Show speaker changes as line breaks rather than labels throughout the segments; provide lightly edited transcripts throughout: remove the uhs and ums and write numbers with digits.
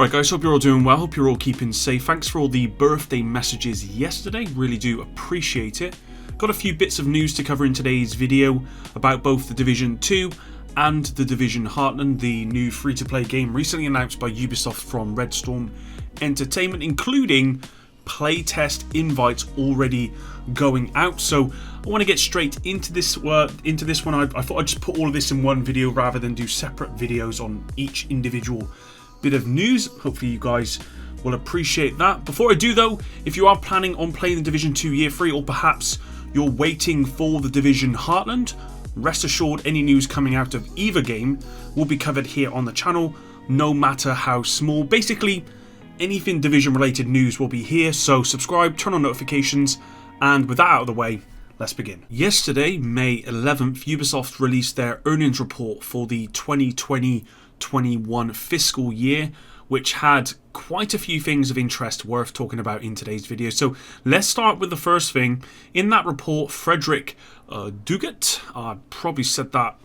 Alright guys, hope you're all doing well, hope you're all keeping safe. Thanks for all the birthday messages yesterday, really do appreciate it. Got a few bits of news to cover in today's video about both the Division 2 and the Division Heartland, the new free-to-play game recently announced by Ubisoft from Red Storm Entertainment, including playtest invites already going out. So I want to get straight into this one. I thought I'd just put all of this in one video rather than do separate videos on each individual bit of news. Hopefully you guys will appreciate that. Before I do though, if you are planning on playing the Division 2 Year 3, or perhaps you're waiting for the Division Heartland, rest assured any news coming out of either game will be covered here on the channel, no matter how small. Basically anything Division related news will be here, so subscribe, turn on notifications, and with that out of the way, let's begin. Yesterday, May 11th, Ubisoft released their earnings report for the 2020-21 fiscal year, which had quite a few things of interest worth talking about in today's video. So let's start with the first thing. In that report, Frederick Duguet, I probably said that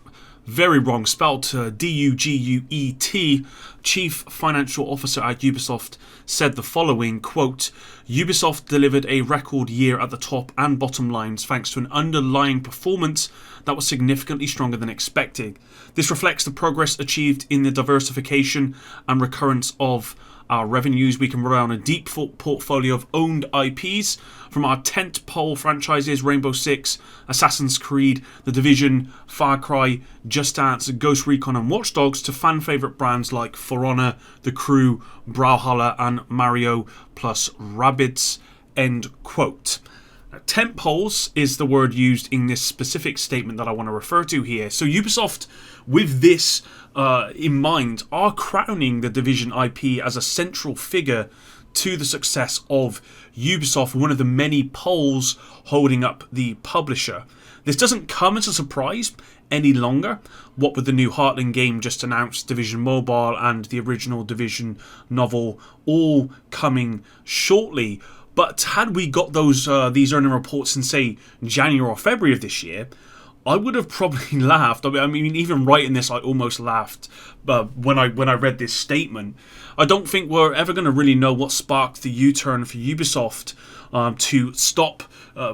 very wrong, spelled D-U-G-U-E-T, Chief Financial Officer at Ubisoft, said the following, quote, "Ubisoft delivered a record year at the top and bottom lines thanks to an underlying performance that was significantly stronger than expected. This reflects the progress achieved in the diversification and recurrence of our revenues. We can rely on a deep portfolio of owned IPs, from our tent-pole franchises Rainbow Six, Assassin's Creed, The Division, Far Cry, Just Dance, Ghost Recon and Watch Dogs, to fan-favourite brands like For Honor, The Crew, Brawlhalla and Mario plus Rabbids," end quote. Tent poles is the word used in this specific statement that I want to refer to here. So Ubisoft, with this in mind, are crowning the Division IP as a central figure to the success of Ubisoft, one of the many poles holding up the publisher. This doesn't come as a surprise any longer, what with the new Heartland game just announced, Division Mobile and the original Division novel all coming shortly. But had we got these earning reports in, say, January or February of this year, I would have probably laughed. I mean, even writing this, I almost laughed when I read this statement. I don't think we're ever going to really know what sparked the U-turn for Ubisoft to stop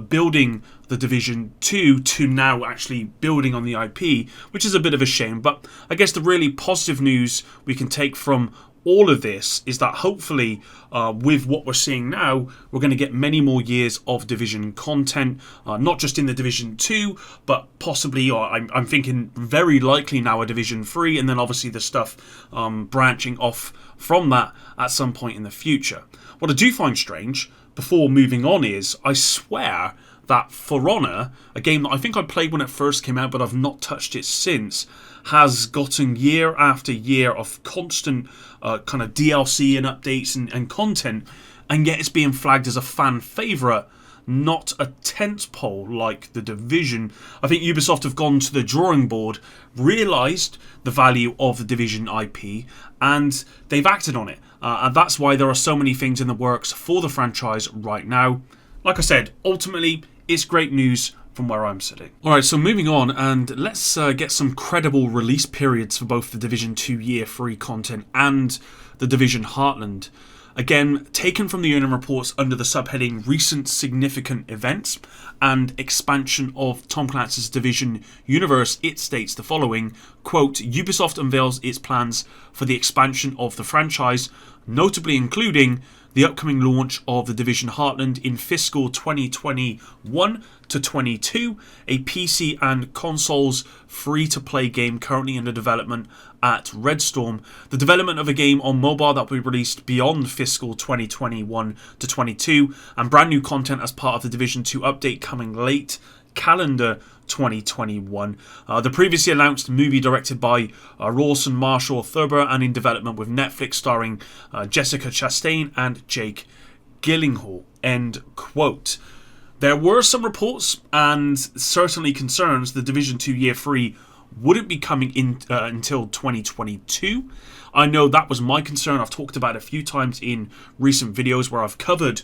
building the Division 2 to now actually building on the IP, which is a bit of a shame. But I guess the really positive news we can take from all of this is that hopefully with what we're seeing now, we're going to get many more years of Division content, not just in the Division 2, but possibly, or I'm thinking very likely now, a Division 3, and then obviously the stuff branching off from that at some point in the future. What I do find strange, before moving on, is I swear that For Honor, a game that I think I played when it first came out but I've not touched it since, has gotten year after year of constant kind of DLC and updates and content, and yet it's being flagged as a fan favourite, not a tentpole like the Division. I think Ubisoft have gone to the drawing board, realised the value of the Division IP, and they've acted on it. And that's why there are so many things in the works for the franchise right now. Like I said, ultimately, it's great news from where I'm sitting. Alright, so moving on, and let's get some credible release periods for both the Division 2 Year 3 content and the Division Heartland. Again, taken from the earning reports under the subheading Recent Significant Events and Expansion of Tom Clancy's Division Universe, it states the following, quote, "Ubisoft unveils its plans for the expansion of the franchise, notably including the upcoming launch of the Division Heartland in fiscal 2021 to 22, a PC and consoles free-to-play game currently under development at Red Storm, the development of a game on mobile that will be released beyond fiscal 2021 to 22, and brand new content as part of the Division 2 update coming late calendar 2021. The previously announced movie directed by Rawson Marshall Thurber and in development with Netflix, starring Jessica Chastain and Jake Gyllenhaal," end quote. There were some reports and certainly concerns the Division 2 Year 3 wouldn't be coming in until 2022. I know that was my concern. I've talked about it a few times in recent videos where I've covered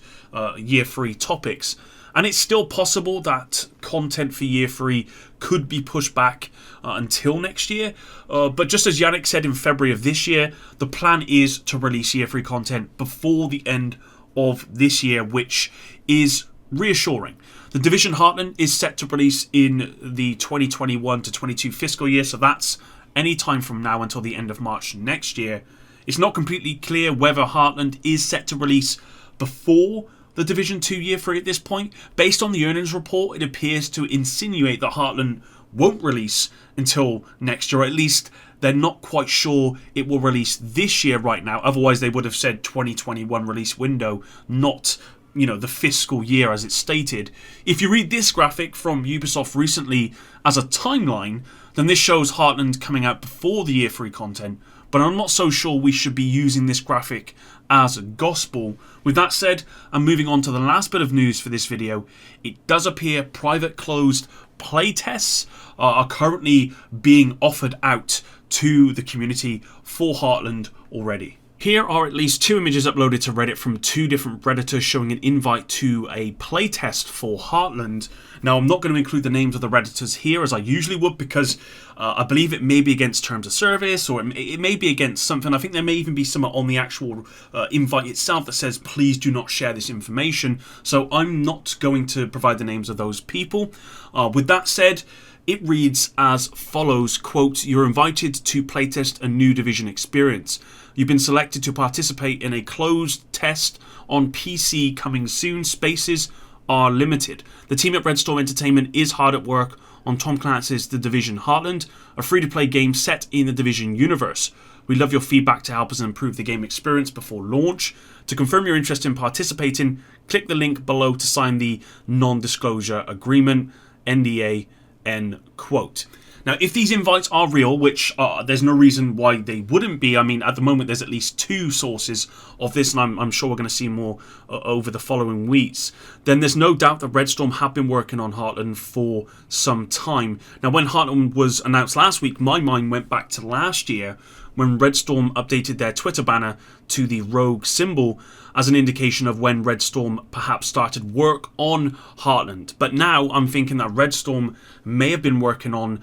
Year 3 topics. And it's still possible that content for Year 3 could be pushed back until next year. But just as Yannick said in February of this year, the plan is to release Year 3 content before the end of this year, which is reassuring. The Division Heartland is set to release in the 2021 to 22 fiscal year, so that's any time from now until the end of March next year. It's not completely clear whether Heartland is set to release before the Division 2 Year 3 at this point. Based on the earnings report, it appears to insinuate that Heartland won't release until next year, or at least they're not quite sure it will release this year right now. Otherwise, they would have said 2021 release window, not the fiscal year as it's stated. If you read this graphic from Ubisoft recently as a timeline, then this shows Heartland coming out before the Year 3 content, but I'm not so sure we should be using this graphic as gospel. With that said, and moving on to the last bit of news for this video, it does appear private closed playtests are currently being offered out to the community for Heartland already. Here are at least 2 images uploaded to Reddit from 2 different Redditors showing an invite to a playtest for Heartland. Now, I'm not going to include the names of the Redditors here as I usually would, because I believe it may be against terms of service, or it may be against something. I think there may even be something on the actual invite itself that says, please do not share this information. So I'm not going to provide the names of those people. With that said, it reads as follows, quote, "You're invited to playtest a new Division experience. You've been selected to participate in a closed test on PC coming soon. Spaces are limited. The team at Red Storm Entertainment is hard at work on Tom Clancy's The Division Heartland, a free-to-play game set in the Division universe. We love your feedback to help us improve the game experience before launch. To confirm your interest in participating, click the link below to sign the non-disclosure agreement, NDA, end quote." Now, if these invites are real, which there's no reason why they wouldn't be. I mean, at the moment, there's at least 2 sources of this, and I'm sure we're going to see more over the following weeks. Then there's no doubt that Red Storm have been working on Heartland for some time. Now, when Heartland was announced last week, my mind went back to last year when Red Storm updated their Twitter banner to the rogue symbol as an indication of when Red Storm perhaps started work on Heartland. But now I'm thinking that Red Storm may have been working on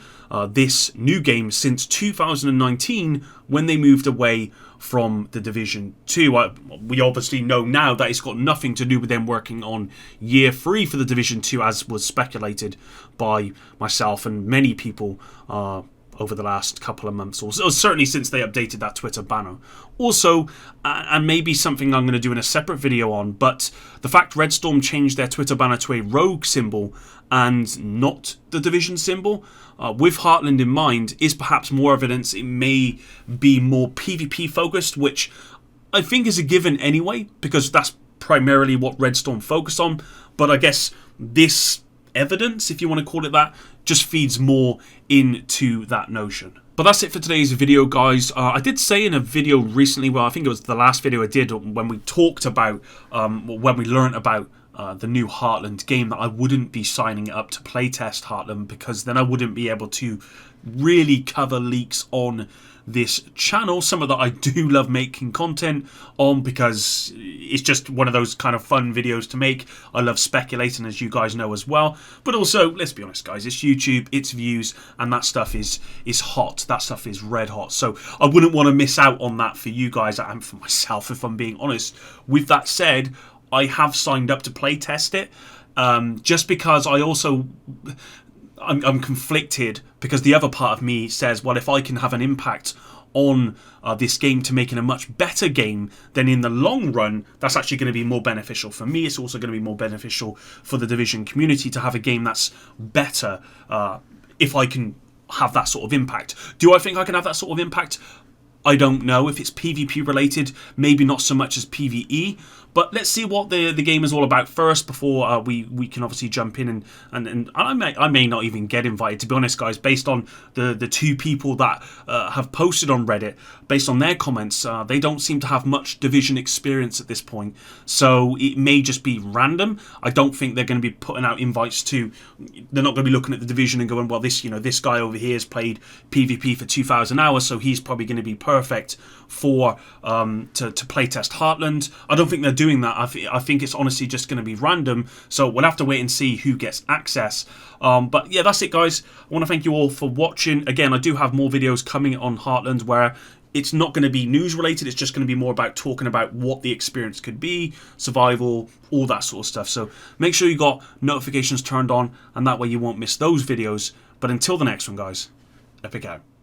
this new game since 2019 when they moved away from the Division 2. We obviously know now that it's got nothing to do with them working on Year 3 for the Division 2, as was speculated by myself and many people over the last couple of months, or certainly since they updated that Twitter banner. Also, and maybe something I'm going to do in a separate video on, but the fact Red Storm changed their Twitter banner to a rogue symbol and not the Division symbol, with Heartland in mind, is perhaps more evidence it may be more PvP focused, which I think is a given anyway, because that's primarily what Red Storm focus on. But I guess this evidence, if you want to call it that, just feeds more into that notion. But that's it for today's video, guys. I did say in a video recently, well, I think it was the last video I did when we talked about, when we learnt about the new Heartland game, that I wouldn't be signing it up to playtest Heartland, because then I wouldn't be able to really cover leaks on this channel. Some of that I do love making content on, because it's just one of those kind of fun videos to make. I love speculating, as you guys know as well. But also, let's be honest, guys, it's YouTube, it's views, and that stuff is hot. That stuff is red hot. So I wouldn't want to miss out on that for you guys and for myself, if I'm being honest. With that said, I have signed up to playtest it, just because I also I'm conflicted, because the other part of me says, well, if I can have an impact on this game to making a much better game, then in the long run, that's actually going to be more beneficial for me. It's also going to be more beneficial for the Division community to have a game that's better if I can have that sort of impact. Do I think I can have that sort of impact? I don't know. If it's PvP related, maybe not so much as PvE. But let's see what the game is all about first before we can obviously jump in, and I may not even get invited, to be honest, guys, based on the 2 people that have posted on Reddit. Based on their comments, they don't seem to have much Division experience at this point, so it may just be random. I don't think they're going to be putting out invites to. They're not going to be looking at the Division and going, well, this guy over here has played PvP for 2,000 hours, so he's probably going to be perfect perfect for to playtest Heartland. I don't think they're doing that. I think it's honestly just going to be random, so we'll have to wait and see who gets access. But yeah, that's it, guys. I want to thank you all for watching. Again, I do have more videos coming on Heartland where it's not going to be news related, it's just going to be more about talking about what the experience could be, survival, all that sort of stuff. So make sure you got notifications turned on, and that way you won't miss those videos. But until the next one, guys, epic out.